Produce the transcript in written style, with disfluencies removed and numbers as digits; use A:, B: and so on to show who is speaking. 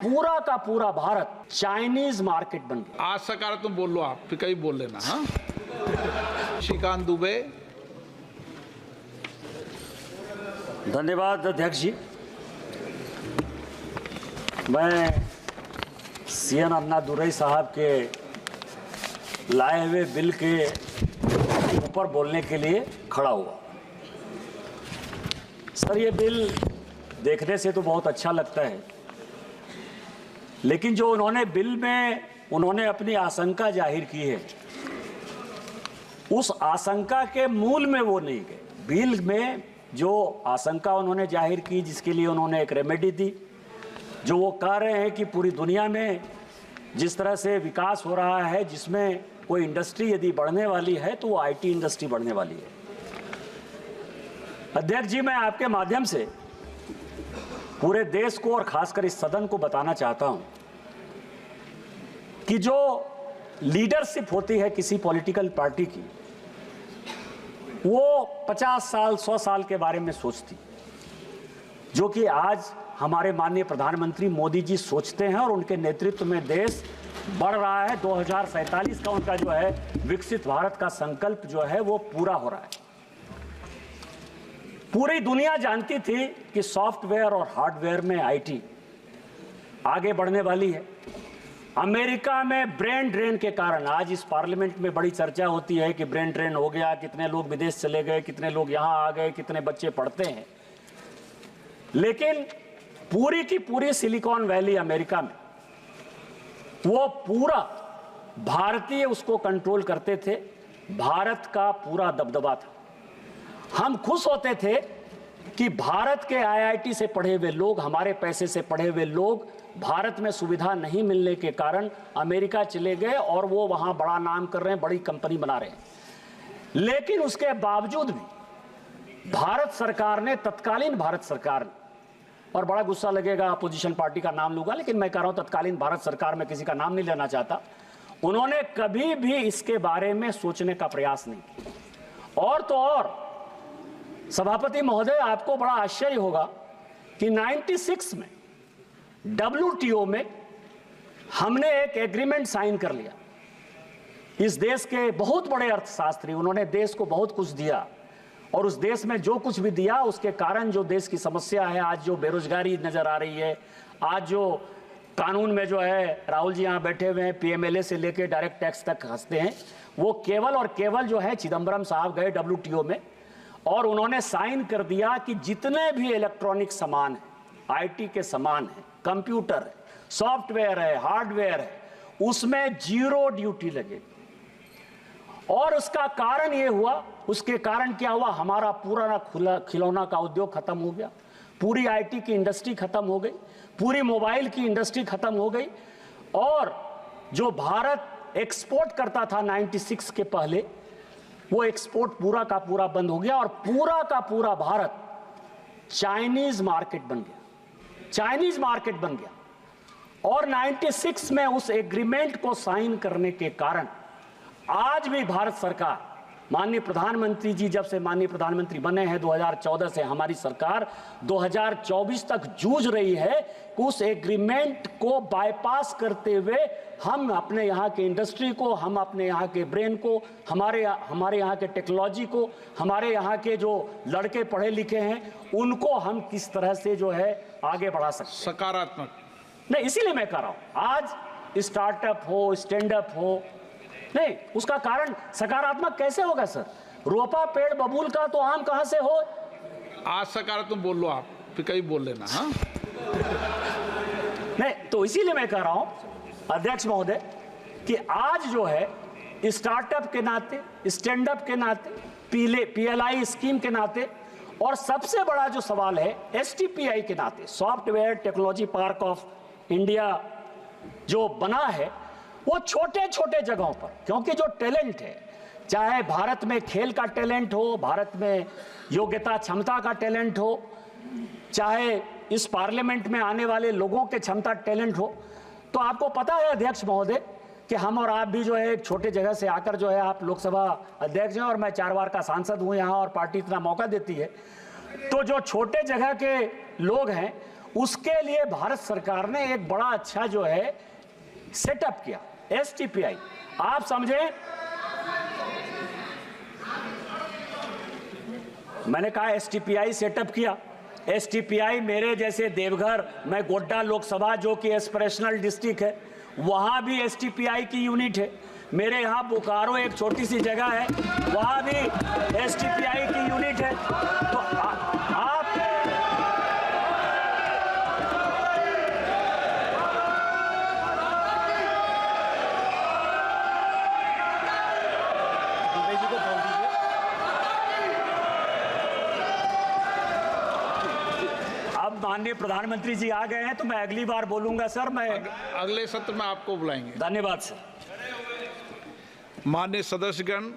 A: पूरा का पूरा भारत चाइनीज मार्केट बन गया।
B: आज सकारात्मक बोल लो, आप फिर कहीं बोल लेना। हाँ, श्रीकांत दुबे।
A: धन्यवाद अध्यक्ष जी। मैं सीएन अन्नादुरई साहब के लाए हुए बिल के ऊपर बोलने के लिए खड़ा हुआ। सर, ये बिल देखने से तो बहुत अच्छा लगता है, लेकिन जो उन्होंने बिल में उन्होंने अपनी आशंका जाहिर की है, उस आशंका के मूल में वो नहीं गए। बिल में जो आशंका उन्होंने जाहिर की, जिसके लिए उन्होंने एक रेमेडी दी, जो वो कह रहे हैं कि पूरी दुनिया में जिस तरह से विकास हो रहा है, जिसमें कोई इंडस्ट्री यदि बढ़ने वाली है तो वो आईटी इंडस्ट्री बढ़ने वाली है। अध्यक्ष जी, मैं आपके माध्यम से पूरे देश को और खासकर इस सदन को बताना चाहता हूं कि जो लीडरशिप होती है किसी पॉलिटिकल पार्टी की, वो 50 साल 100 साल के बारे में सोचती, जो कि आज हमारे माननीय प्रधानमंत्री मोदी जी सोचते हैं, और उनके नेतृत्व में देश बढ़ रहा है। 2047 का उनका जो है विकसित भारत का संकल्प जो है वो पूरा हो रहा है। पूरी दुनिया जानती थी कि सॉफ्टवेयर और हार्डवेयर में आईटी आगे बढ़ने वाली है। अमेरिका में ब्रेन ड्रेन के कारण आज इस पार्लियामेंट में बड़ी चर्चा होती है कि ब्रेन ड्रेन हो गया, कितने लोग विदेश चले गए, कितने लोग यहां आ गए, कितने बच्चे पढ़ते हैं। लेकिन पूरी की पूरी सिलिकॉन वैली अमेरिका में वो पूरा भारतीय उसको कंट्रोल करते थे। भारत का पूरा दबदबा था। हम खुश होते थे कि भारत के आईआईटी से पढ़े हुए लोग, हमारे पैसे से पढ़े हुए लोग भारत में सुविधा नहीं मिलने के कारण अमेरिका चले गए और वो वहां बड़ा नाम कर रहे हैं, बड़ी कंपनी बना रहे हैं। लेकिन उसके बावजूद भी भारत सरकार ने, तत्कालीन भारत सरकार ने, और बड़ा गुस्सा लगेगा, अपोजिशन पार्टी का नाम लूंगा, लेकिन मैं कह रहा हूं तत्कालीन भारत सरकार में किसी का नाम नहीं लेना चाहता, उन्होंने कभी भी इसके बारे में सोचने का प्रयास नहीं किया। और तो और सभापति महोदय, आपको बड़ा आश्चर्य होगा कि 96 में WTO में हमने एक एग्रीमेंट साइन कर लिया। इस देश के बहुत बड़े अर्थशास्त्री, उन्होंने देश को बहुत कुछ दिया, और उस देश में जो कुछ भी दिया उसके कारण जो देश की समस्या है, आज जो बेरोजगारी नजर आ रही है, आज जो कानून में जो है, राहुल जी यहाँ बैठे हुए हैं, PMLA से लेकर डायरेक्ट टैक्स तक हंसते हैं, वो केवल और केवल जो है चिदम्बरम साहब गए WTO में और उन्होंने साइन कर दिया कि जितने भी इलेक्ट्रॉनिक सामान है, आईटी के सामान है, कंप्यूटर है, सॉफ्टवेयर है, हार्डवेयर है, उसमें 0 ड्यूटी लगेगी। और उसका कारण ये हुआ, उसके कारण क्या हुआ, हमारा पूरा खिलौना का उद्योग खत्म हो गया, पूरी आईटी की इंडस्ट्री खत्म हो गई, पूरी मोबाइल की इंडस्ट्री खत्म हो गई, और जो भारत एक्सपोर्ट करता था 96 के पहले, वो एक्सपोर्ट पूरा का पूरा बंद हो गया, और पूरा का पूरा भारत चाइनीज मार्केट बन गया, चाइनीज मार्केट बन गया। और 96 में उस एग्रीमेंट को साइन करने के कारण आज भी भारत सरकार, माननीय प्रधानमंत्री जी जब से माननीय प्रधानमंत्री बने हैं 2014 से, हमारी सरकार 2024 तक जूझ रही है कि उस एग्रीमेंट को बाईपास करते हुए हम अपने यहाँ के इंडस्ट्री को, हम अपने यहाँ के ब्रेन को, हमारे यहाँ के टेक्नोलॉजी को, हमारे यहाँ के जो लड़के पढ़े लिखे हैं, उनको हम किस तरह से जो है आगे बढ़ा सकते।
B: सकारात्मक
A: नहीं, इसीलिए मैं कह रहा हूं, आज स्टार्टअप हो, स्टैंड अप हो, नहीं, उसका कारण सकारात्मक कैसे होगा सर? रोपा पेड़ बबूल का तो आम कहां से हो?
B: आज सकारात्मक बोल लो, आप फिर कहीं बोल लेना। हाँ,
A: नहीं, तो इसीलिए मैं कह रहा हूं अध्यक्ष महोदय कि आज जो है स्टार्टअप के नाते, स्टैंड अप के नाते, PLI स्कीम के नाते, और सबसे बड़ा जो सवाल है STPI के नाते, software technology park of India जो बना है, वो छोटे छोटे जगहों पर, क्योंकि जो टैलेंट है, चाहे भारत में खेल का टैलेंट हो, भारत में योग्यता क्षमता का टैलेंट हो, चाहे इस पार्लियामेंट में आने वाले लोगों के क्षमता टैलेंट हो, तो आपको पता है अध्यक्ष महोदय कि हम और आप भी जो है एक छोटे जगह से आकर जो है, आप लोकसभा अध्यक्ष हैं और मैं 4 बार का सांसद हूं यहाँ, और पार्टी इतना मौका देती है, तो जो छोटे जगह के लोग हैं उसके लिए भारत सरकार ने एक बड़ा अच्छा जो है सेटअप किया, STPI। आप समझे, मैंने कहा STPI सेटअप किया। STPI मेरे जैसे देवघर में गोड्डा लोकसभा जो कि एस्पिरेशनल डिस्ट्रिक्ट है, वहां भी STPI की यूनिट है। मेरे यहाँ बोकारो एक छोटी सी जगह है, वहां भी STPI की यूनिट है। तो आप माननीय प्रधानमंत्री जी आ गए हैं तो मैं अगली बार बोलूंगा सर। मैं
B: अगले सत्र में आपको बुलाएंगे।
A: धन्यवाद सर।
B: माननीय सदस्यगण,